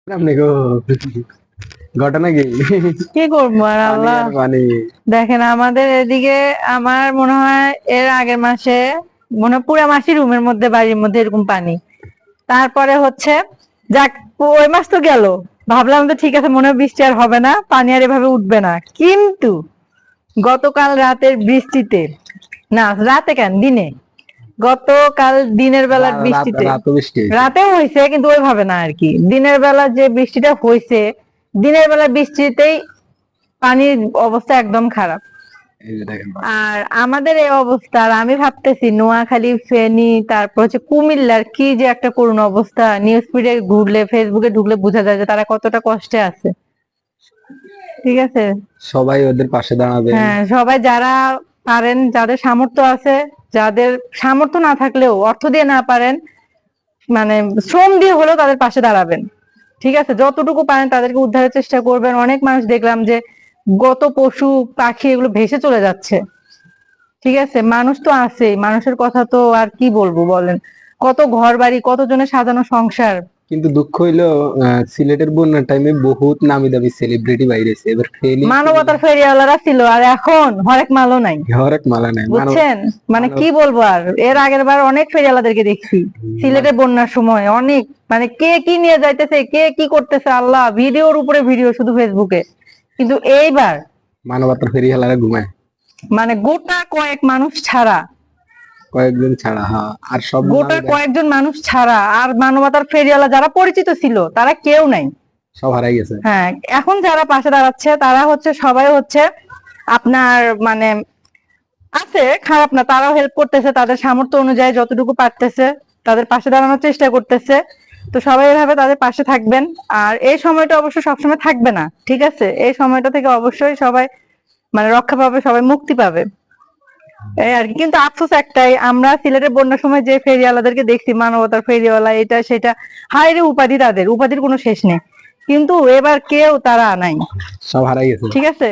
আপনি গো ঘটনা কি? কি করবো আর পানি আল্লাহ। আর পানি। দেখেন আমাদের এদিকে, আমার মনে হয় এর আগের মাসে, মনে হয় পুরা মাসই রুমের মধ্যে, বাড়ির মধ্যে এরকম পানি। তারপরে হচ্ছে, যাক, ওই মাস তো গেল। ভাবলাম তো ঠিক আছে, মনে হয় বৃষ্টি আর হবে না, পানি আর এভাবে উঠবে না, কিন্তু গতকাল রাতের বৃষ্টিতে, না রাতে কেন, দিনে, গতকাল দিনের বেলার বৃষ্টিতে, রাত বৃষ্টি হয়েছে। রাতেও হয়েছে কিন্তু ওইভাবে না আর কি। দিনের বেলা যে বৃষ্টিটা হয়েছে, দিনের বেলা বৃষ্টিতেই পানির অবস্থা একদম খারাপ। এই যে দেখেন আর আমাদের এই অবস্থা, আর আমি ভাবতেছি নোয়াখালী, ফেনী, তারপর হচ্ছে কুমিল্লার কি যে একটা করুণ অবস্থা। নিউজ ফিডে ঘুরলে, ফেসবুকে ঢুকলে বোঝা যায় যে তারা কতটা কষ্টে আছে। ঠিক আছে। সবাই ওদের পাশে দাঁড়াবেন। হ্যাঁ, সবাই যারা পারেন, যাদের সামর্থ্য আছে, যাদের সামর্থ্য না থাকলেও অর্থ দিয়ে না পারেন, মানে শ্রম দিয়ে হলেও তাদের পাশে দাঁড়াবেন। ঠিক আছে, যতটুকু পারেন তাদেরকে উদ্ধারের চেষ্টা করবেন। অনেক মানুষ দেখলাম যে গত পশু পাখি এগুলো ভেসে চলে যাচ্ছে। ঠিক আছে, মানুষ তো আছেই, মানুষের কথা তো আর কি বলবো বলেন। কত ঘর বাড়ি, কতজনের সাজানো সংসার। কিন্তু দুঃখ হইলো, সিলেটের বন্যার টাইমে বহুত নামি দামি সেলিব্রিটি বাইরেছে, এবার ফেনি মানবতার ফেরিওয়ালারা ছিল, আর এখন হরেক মালও নাই। হরেক মালা নাই মানব বুঝছেন, মানে মানব কি বলবো আর। এর আগের বার অনেক ফেরিওয়ালাদেরকে দেখছি সিলেটে বন্যার সময়, অনেক, মানে কে কি নিয়ে যাইতেছে, কে কি করতেছে, আল্লাহ, ভিডিওর উপরে ভিডিও শুধু ফেসবুকে। কিন্তু এইবার মানবতার ফেরি হেলারা ঘুমায় মানে গোটা কয়েক মানুষ ছাড়া, কয়েকজন ছাড়া, হ্যাঁ, আর সব গোটা নামি দামি কয়েকজন মানুষ ছাড়া আর মানবতার ফেরিওয়ালা যারা পরিচিত ছিল তারা কেউ নাই। সব হারাই গেছে। হ্যাঁ, এখন যারা পাশে দাঁড়াচ্ছে তারা হচ্ছে সবাই হচ্ছে আপনার, মানে আছে, খারাপ না, তারাও হেল্প করতেছে তাদের সামর্থ্য অনুযায়ী যতটুকু পারতেছে, তাদের পাশে দাঁড়ানোর চেষ্টা করতেছে। তো সবাই এভাবে তাদের পাশে থাকবেন। আর এই সময়টা অবশ্য সবসময় থাকবে না, ঠিক আছে, এই সময়টা থেকে অবশ্যই সবাই মানে রক্ষা পাবে, সবাই মুক্তি পাবে, এই আর কি। কিন্তু আফসোস একটাই, আমরা সিলেটের বন্যার সময় যে ফেরিওয়ালাদেরকে দেখছি, মানবতার ফেরিওয়ালা, এটা সেটা, হায় রে উপাধি, তাদের উপাধির কোনো শেষ নেই। কিন্তু এবার কেউ তারা নাই। সব হারাই গেছে। ঠিক আছে,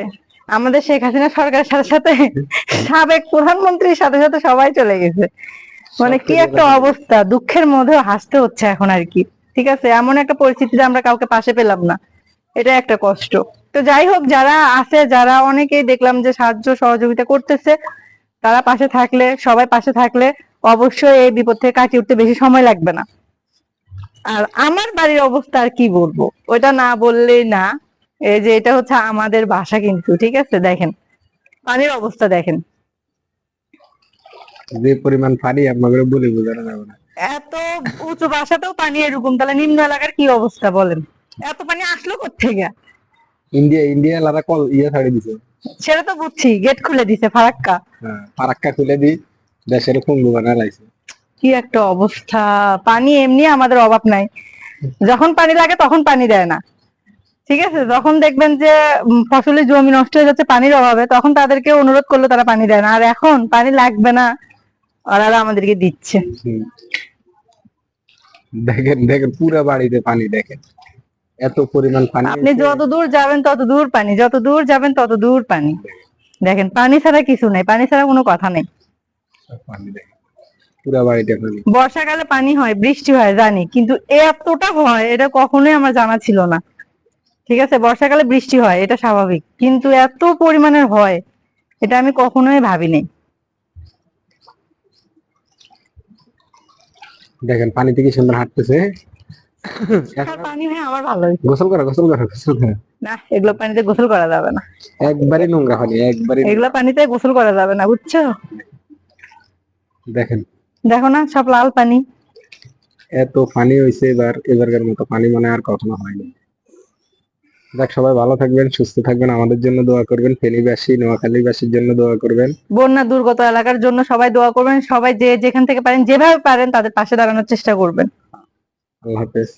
আমাদের শেখ হাসিনা সরকারের সাথে সাথে সাবেক প্রধানমন্ত্রীর সাথে সাথে সবাই চলে গেছে। মানে সব কি ফেরি হেলা একটা চলে গেছে। অবস্থা, দুঃখের মধ্যেও হাসতে হচ্ছে এখন আর কি। ঠিক আছে, এমন একটা পরিস্থিতিতে আমরা কাউকে পাশে পেলাম না, এটা একটা কষ্ট। তো যাই হোক, যারা আছে, যারা অনেকেই দেখলাম যে সাহায্য সহযোগিতা করতেছে, তারা পাশে থাকলে, সবাই পাশে থাকলে অবশ্যই এই বিপদ থেকে কাটিয়ে উঠতে বেশি সময় লাগবে না। আর আমার বাড়ির অবস্থা আর কি বলবো, ওইটা না বললেই না। এই যে এটা হচ্ছে আমাদের বাসা, কিন্তু ঠিক আছে, দেখেন পানির অবস্থা দেখেন। যে পরিমাণ পানি আপনাদের বলে বোঝানো যাবে না। এত উঁচু বাসাতেও পানি এরকম, তাহলে নিম্ন এলাকার কি অবস্থা বলেন। এত পানি আসলো কোত্থেকে? ইন্ডিয়া ইন্ডিয়া লারা কল ছাড়ি দিছে। সেটা তো বুঝছি, গেট খুলে দিছে ফারাক্কা। হ্যাঁ, ফারাক্কা খুলে দি দেশের পঙ্গু বানা লাইছে। কি একটা অবস্থা। পানি এমনি আমাদের অভাব নাই, যখন পানি লাগে তখন পানি দেয় না। ঠিক আছে, যখন দেখবেন যে ফসলের জমি নষ্ট হয়ে যাচ্ছে পানির অভাবে, তখন তাদেরকে অনুরোধ করলে তারা পানি দেয় না। আর এখন পানি লাগবে না, ওরা আমাদেরকে দিচ্ছে। হুম, দেখেন দেখেন পুরা বাড়িতে পানি, দেখেন এত পরিমাণ পানি আপনি হয়েছে। যত দূর যাবেন তত দূর পানি, যত দূর যাবেন তত দূর পানি। দেখেন পানি ছাড়া কিছু নেই, পানি ছাড়া কোনো কথা নেই। পানি দেখেন পুরা বাড়িতে পানি। বর্ষাকালে পানি হয়, বৃষ্টি হয় জানি, কিন্তু এতটা হয় এটা কখনোই আমার জানা ছিল না। ঠিক আছে, বর্ষাকালে বৃষ্টি হয় এটা স্বাভাবিক, কিন্তু এত পরিমাণের হয় এটা আমি কখনোই ভাবিনি। দেখেন পানিতে কি সুন্দর হাঁটতেছে। আর পানি হয় আমার ভালো হয়েছে। গোসল করা গোসল করা গোসল করা। না, এগুলো পানিতে গোসল করা যাবে না। একবারই নোংরা পানি, একবারই এগুলো নোংরা। পানিতে গোসল করা যাবে না, বুঝছো। দেখেন দেখো না, সব লাল পানি। এত পানি হয়েছে, এবারকার মতো পানি মনে হয় আর কখনো হয়নি। দেখ, সবাই ভালো থাকবেন, সুস্থ থাকবেন, আমাদের জন্য দোয়া করবেন, ফেনীবাসী নোয়াখালীবাসীর জন্য দোয়া করবেন। বন্যা দুর্গত এলাকার জন্য সবাই দোয়া করবেন, সবাই যে যেখান থেকে পারেন, যেভাবে পারেন তাদের পাশে দাঁড়ানোর চেষ্টা করবেন। আল্লাহ হাফেজ।